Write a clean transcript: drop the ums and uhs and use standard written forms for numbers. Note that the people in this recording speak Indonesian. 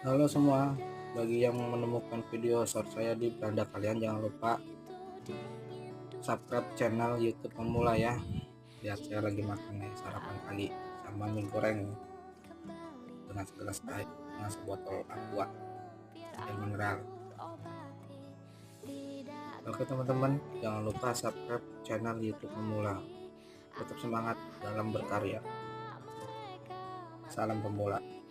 Halo semua, bagi yang menemukan video short saya di beranda kalian, jangan lupa subscribe channel YouTube Pemula ya. Lihat saya lagi makan nih sarapan pagi sama mie goreng dengan segelas teh, dengan sebotol aqua air mineral. Oke teman-teman, jangan lupa subscribe channel YouTube Pemula. Tetap semangat dalam berkarya. Salam pemula.